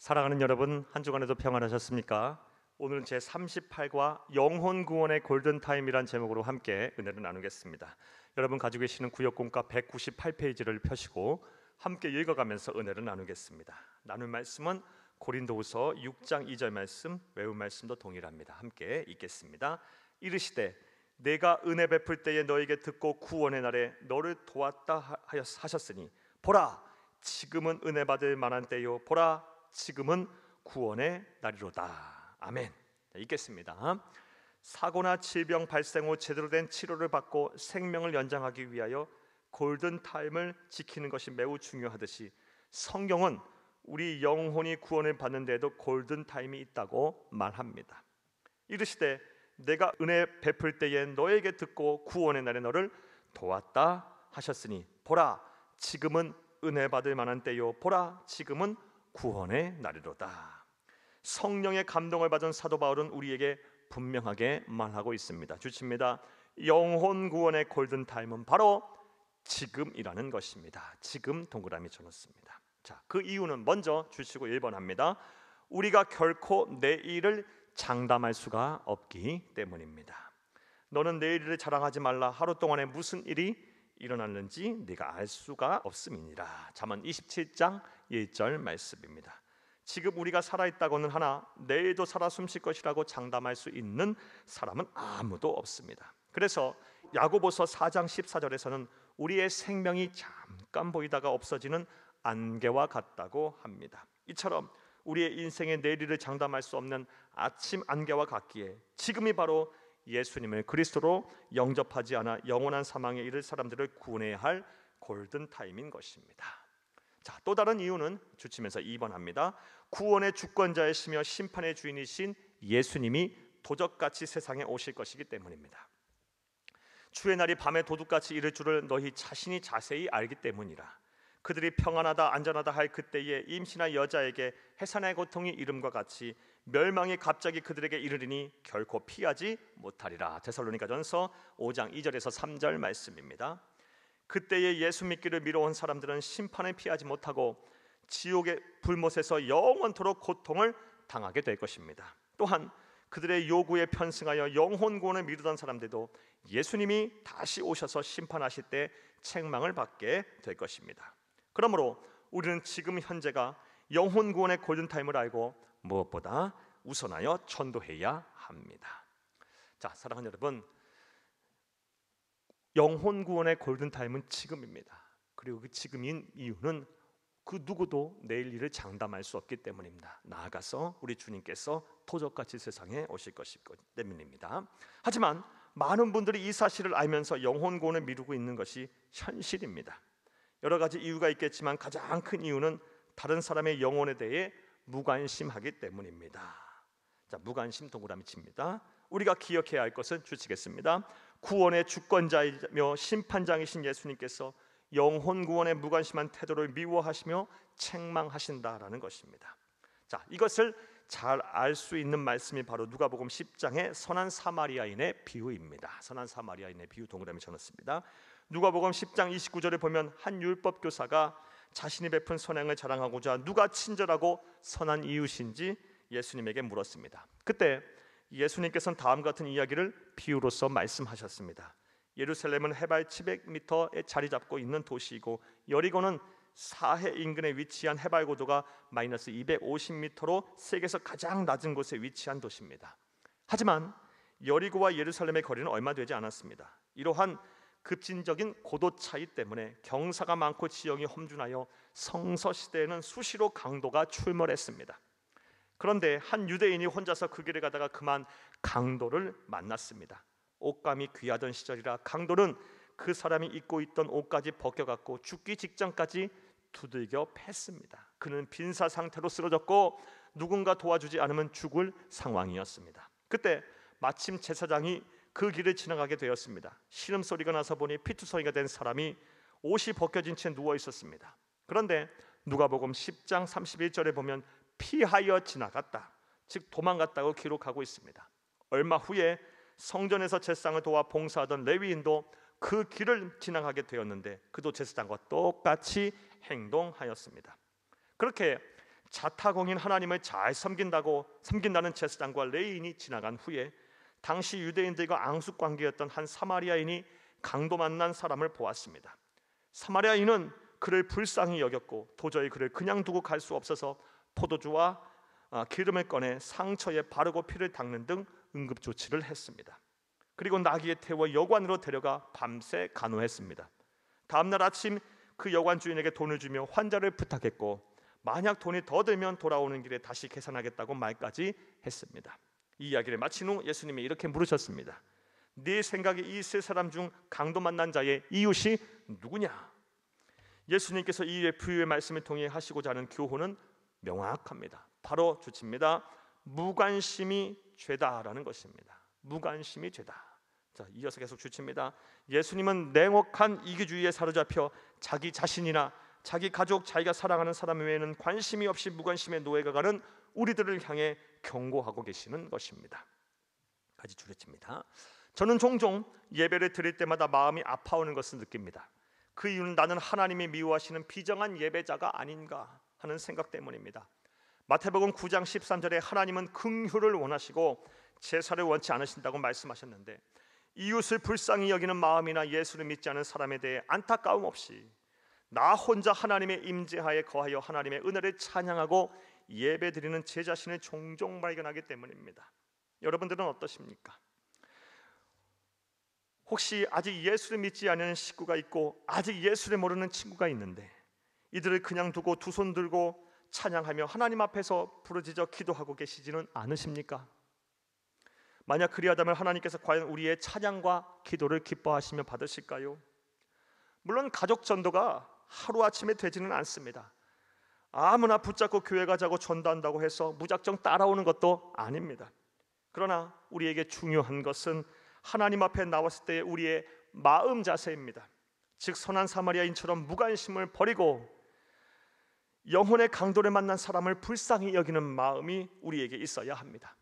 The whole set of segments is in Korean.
사랑하는 여러분, 한 주간에도 평안하셨습니까? 오늘은 제38과 영혼 구원의 골든타임이란 제목으로 함께 은혜를 나누겠습니다. 여러분 가지고 계시는 구역공과 198페이지를 펴시고 함께 읽어가면서 은혜를 나누겠습니다. 나눌 말씀은 고린도후서 6장 2절 말씀, 외운 말씀도 동일합니다. 함께 읽겠습니다. 이르시되 내가 은혜 베풀 때에 너에게 듣고 구원의 날에 너를 도왔다 하셨으니 보라 지금은 은혜 받을 만한 때요 보라 지금은 구원의 날이로다. 아멘. 읽겠습니다. 사고나 질병 발생 후 제대로 된 치료를 받고 생명을 연장하기 위하여 골든타임을 지키는 것이 매우 중요하듯이 성경은 우리 영혼이 구원을 받는 데에도 골든타임이 있다고 말합니다. 이르시되 내가 은혜 베풀 때에 너에게 듣고 구원의 날에 너를 도왔다 하셨으니 보라 지금은 은혜 받을 만한 때요 보라 지금은 구원의 날이로다. 성령의 감동을 받은 사도 바울은 우리에게 분명하게 말하고 있습니다. 주칩니다. 영혼 구원의 골든타임은 바로 지금이라는 것입니다. 지금 동그라미 쳐놓습니다. 자, 그 이유는 먼저 주시고 1번 합니다. 우리가 결코 내일을 장담할 수가 없기 때문입니다. 너는 내일을 자랑하지 말라. 하루 동안에 무슨 일이 일어났는지 네가 알 수가 없음이니라. 잠언 27장 1절 말씀입니다. 지금 우리가 살아있다고는 하나 내일도 살아 숨쉴 것이라고 장담할 수 있는 사람은 아무도 없습니다. 그래서 야고보서 4장 14절에서는 우리의 생명이 잠깐 보이다가 없어지는 안개와 같다고 합니다. 이처럼 우리의 인생의 내일을 장담할 수 없는 아침 안개와 같기에 지금이 바로 예수님을 그리스도로 영접하지 않아 영원한 사망에 이를 사람들을 구원해야 할 골든타임인 것입니다. 자, 또 다른 이유는 주치면서 2번 합니다. 구원의 주권자이시며 심판의 주인이신 예수님이 도적같이 세상에 오실 것이기 때문입니다. 주의 날이 밤에 도둑같이 이를 줄을 너희 자신이 자세히 알기 때문이라. 그들이 평안하다 안전하다 할 그때에 임신한 여자에게 해산의 고통이 이름과 같이 멸망이 갑자기 그들에게 이르리니 결코 피하지 못하리라. 데살로니가전서 5장 2절에서 3절 말씀입니다. 그때에 예수 믿기를 미뤄온 사람들은 심판을 피하지 못하고 지옥의 불못에서 영원토록 고통을 당하게 될 것입니다. 또한 그들의 요구에 편승하여 영혼 구원을 미루던 사람들도 예수님이 다시 오셔서 심판하실 때 책망을 받게 될 것입니다. 그러므로 우리는 지금 현재가 영혼 구원의 골든타임을 알고 무엇보다 우선하여 전도해야 합니다. 자, 사랑하는 여러분, 영혼 구원의 골든타임은 지금입니다. 그리고 그 지금인 이유는 그 누구도 내일 일을 장담할 수 없기 때문입니다. 나아가서 우리 주님께서 도적같이 세상에 오실 것이기 때문입니다. 하지만 많은 분들이 이 사실을 알면서 영혼 구원을 미루고 있는 것이 현실입니다. 여러 가지 이유가 있겠지만 가장 큰 이유는 다른 사람의 영혼에 대해 무관심하기 때문입니다. 자, 무관심 동그라미 칩니다. 우리가 기억해야 할 것은 주시겠습니다. 구원의 주권자이며 심판장이신 예수님께서 영혼 구원에 무관심한 태도를 미워하시며 책망하신다라는 것입니다. 자, 이것을 잘 알 수 있는 말씀이 바로 누가복음 10장의 선한 사마리아인의 비유입니다. 선한 사마리아인의 비유 동그라미 쳐놓습니다. 누가복음 10장 29절에 보면 한 율법 교사가 자신이 베푼 선행을 자랑하고자 누가 친절하고 선한 이웃인지 예수님에게 물었습니다. 그때 예수님께서는 다음 같은 이야기를 비유로서 말씀하셨습니다. 예루살렘은 해발 700m에 자리 잡고 있는 도시이고 여리고는 사해 인근에 위치한 해발 고도가 마이너스 250m로 세계에서 가장 낮은 곳에 위치한 도시입니다. 하지만 여리고와 예루살렘의 거리는 얼마 되지 않았습니다. 이러한 급진적인 고도 차이 때문에 경사가 많고 지형이 험준하여 성서 시대에는 수시로 강도가 출몰했습니다. 그런데 한 유대인이 혼자서 그 길을 가다가 그만 강도를 만났습니다. 옷감이 귀하던 시절이라 강도는 그 사람이 입고 있던 옷까지 벗겨갖고 죽기 직전까지 두들겨 팼습니다. 그는 빈사 상태로 쓰러졌고 누군가 도와주지 않으면 죽을 상황이었습니다. 그때 마침 제사장이 그 길을 지나가게 되었습니다. 신음소리가 나서 보니 피투성이가 된 사람이 옷이 벗겨진 채 누워 있었습니다. 그런데 누가복음 10장 31절에 보면 피하여 지나갔다, 즉 도망갔다고 기록하고 있습니다. 얼마 후에 성전에서 제사장을 도와 봉사하던 레위인도 그 길을 지나가게 되었는데 그도 제사장과 똑같이 행동하였습니다. 그렇게 자타공인 하나님을 잘 섬긴다는 제사장과 레위인이 지나간 후에 당시 유대인들과 앙숙 관계였던 한 사마리아인이 강도 만난 사람을 보았습니다. 사마리아인은 그를 불쌍히 여겼고 도저히 그를 그냥 두고 갈 수 없어서 포도주와 기름을 꺼내 상처에 바르고 피를 닦는 등 응급 조치를 했습니다. 그리고 나귀에 태워 여관으로 데려가 밤새 간호했습니다. 다음날 아침 그 여관 주인에게 돈을 주며 환자를 부탁했고 만약 돈이 더 들면 돌아오는 길에 다시 계산하겠다고 말까지 했습니다. 이 이야기를 마친 후 예수님이 이렇게 물으셨습니다. 네 생각에 이 세 사람 중 강도 만난 자의 이웃이 누구냐? 예수님께서 이 부유의 말씀을 통해 하시고자 하는 교훈은 명확합니다. 바로 주칩니다. 무관심이 죄다라는 것입니다. 무관심이 죄다. 자, 이어서 계속 주칩니다. 예수님은 냉혹한 이기주의에 사로잡혀 자기 자신이나 자기 가족, 자기가 사랑하는 사람 외에는 관심이 없이 무관심의 노예가 가는 우리들을 향해 경고하고 계시는 것입니다. 까지 줄여집니다. 저는 종종 예배를 드릴 때마다 마음이 아파오는 것을 느낍니다. 그 이유는 나는 하나님이 미워하시는 비정한 예배자가 아닌가 하는 생각 때문입니다. 마태복음 9장 13절에 하나님은 긍휼을 원하시고 제사를 원치 않으신다고 말씀하셨는데 이웃을 불쌍히 여기는 마음이나 예수를 믿지 않은 사람에 대해 안타까움 없이 나 혼자 하나님의 임재하에 거하여 하나님의 은혜를 찬양하고 예배드리는 제 자신을 종종 발견하기 때문입니다. 여러분들은 어떠십니까? 혹시 아직 예수를 믿지 않는 식구가 있고 아직 예수를 모르는 친구가 있는데 이들을 그냥 두고 두 손 들고 찬양하며 하나님 앞에서 부르짖어 기도하고 계시지는 않으십니까? 만약 그리하다면 하나님께서 과연 우리의 찬양과 기도를 기뻐하시며 받으실까요? 물론 가족 전도가 하루아침에 되지는 않습니다. 아무나 붙잡고 교회 가자고 전도한다고 해서 무작정 따라오는 것도 아닙니다. 그러나 우리에게 중요한 것은 하나님 앞에 나왔을 때의 우리의 마음 자세입니다. 즉 선한 사마리아인처럼 무관심을 버리고 영혼의 강도를 만난 사람을 불쌍히 여기는 마음이 우리에게 있어야 합니다.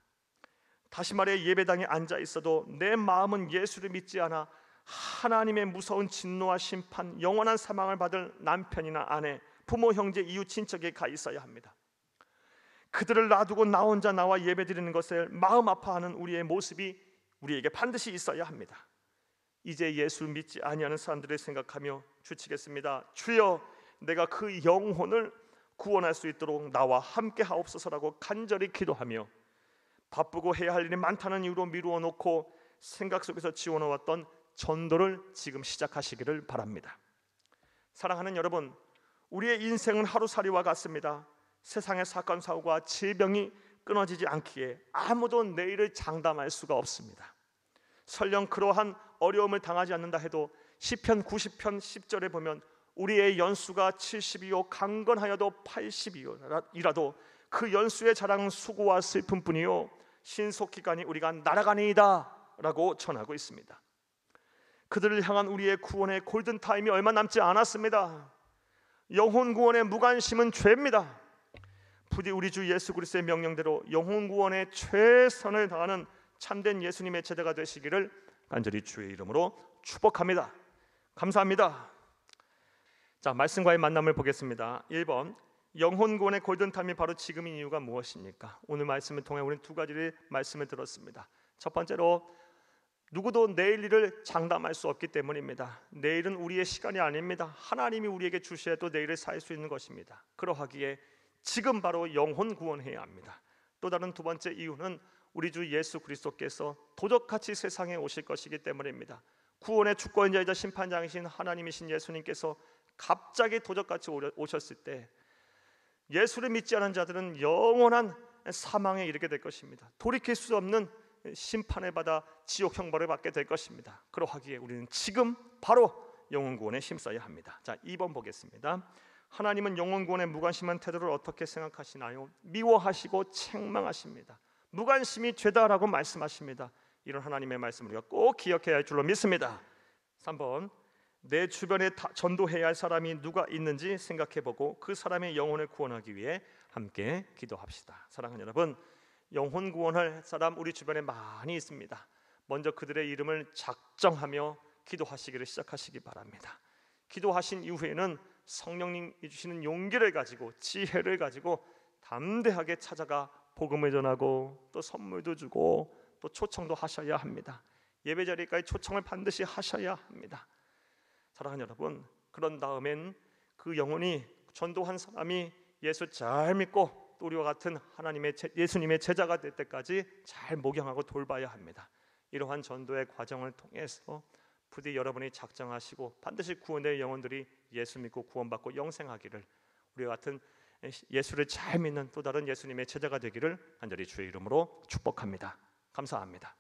다시 말해 예배당에 앉아 있어도 내 마음은 예수를 믿지 않아 하나님의 무서운 진노와 심판, 영원한 사망을 받을 남편이나 아내, 부모, 형제, 이웃, 친척에 가 있어야 합니다. 그들을 놔두고 나 혼자 나와 예배드리는 것을 마음 아파하는 우리의 모습이 우리에게 반드시 있어야 합니다. 이제 예수를 믿지 아니하는 사람들을 생각하며 주치겠습니다. 주여, 내가 그 영혼을 구원할 수 있도록 나와 함께 하옵소서라고 간절히 기도하며 바쁘고 해야 할 일이 많다는 이유로 미루어 놓고 생각 속에서 지워놓았던 전도를 지금 시작하시기를 바랍니다. 사랑하는 여러분, 우리의 인생은 하루살이와 같습니다. 세상의 사건 사고가 질병이 끊어지지 않기에 아무도 내일을 장담할 수가 없습니다. 설령 그러한 어려움을 당하지 않는다 해도 시편 90편 10절에 보면 우리의 연수가 70이요 강건하여도 80이요라도 그 연수의 자랑은 수고와 슬픔뿐이요 신속기간이 우리가 날아가니이다 라고 전하고 있습니다. 그들을 향한 우리의 구원의 골든타임이 얼마 남지 않았습니다. 영혼 구원의 무관심은 죄입니다. 부디 우리 주 예수 그리스도의 명령대로 영혼 구원에 최선을 다하는 참된 예수님의 제자가 되시기를 간절히 주의 이름으로 축복합니다. 감사합니다. 자, 말씀과의 만남을 보겠습니다. 1번, 영혼 구원의 골든타임이 바로 지금인 이유가 무엇입니까? 오늘 말씀을 통해 우리는 두 가지를 말씀을 들었습니다. 첫 번째로 누구도 내일 일을 장담할 수 없기 때문입니다. 내일은 우리의 시간이 아닙니다. 하나님이 우리에게 주셔야 또 내일을 살 수 있는 것입니다. 그러하기에 지금 바로 영혼 구원해야 합니다. 또 다른 두 번째 이유는 우리 주 예수 그리스도께서 도적같이 세상에 오실 것이기 때문입니다. 구원의 주권자이자 심판장이신 하나님이신 예수님께서 갑자기 도적같이 오셨을 때 예수를 믿지 않은 자들은 영원한 사망에 이르게 될 것입니다. 돌이킬 수 없는 심판을 받아 지옥 형벌을 받게 될 것입니다. 그러하기에 우리는 지금 바로 영혼 구원에 힘써야 합니다. 자, 2번 보겠습니다. 하나님은 영혼 구원에 무관심한 태도를 어떻게 생각하시나요? 미워하시고 책망하십니다. 무관심이 죄다라고 말씀하십니다. 이런 하나님의 말씀을 우리가 꼭 기억해야 할 줄로 믿습니다. 3번, 내 주변에 전도해야 할 사람이 누가 있는지 생각해보고 그 사람의 영혼을 구원하기 위해 함께 기도합시다. 사랑하는 여러분, 영혼 구원할 사람 우리 주변에 많이 있습니다. 먼저 그들의 이름을 작정하며 기도하시기를 시작하시기 바랍니다. 기도하신 이후에는 성령님이 주시는 용기를 가지고 지혜를 가지고 담대하게 찾아가 복음을 전하고 또 선물도 주고 또 초청도 하셔야 합니다. 예배 자리까지 초청을 반드시 하셔야 합니다. 사랑하는 여러분, 그런 다음엔 그 영혼이 전도한 사람이 예수 잘 믿고 또 우리와 같은 예수님의 제자가 될 때까지 잘 목양하고 돌봐야 합니다. 이러한 전도의 과정을 통해서 부디 여러분이 작정하시고 반드시 구원될 영혼들이 예수 믿고 구원받고 영생하기를, 우리와 같은 예수를 잘 믿는 또 다른 예수님의 제자가 되기를 간절히 주의 이름으로 축복합니다. 감사합니다.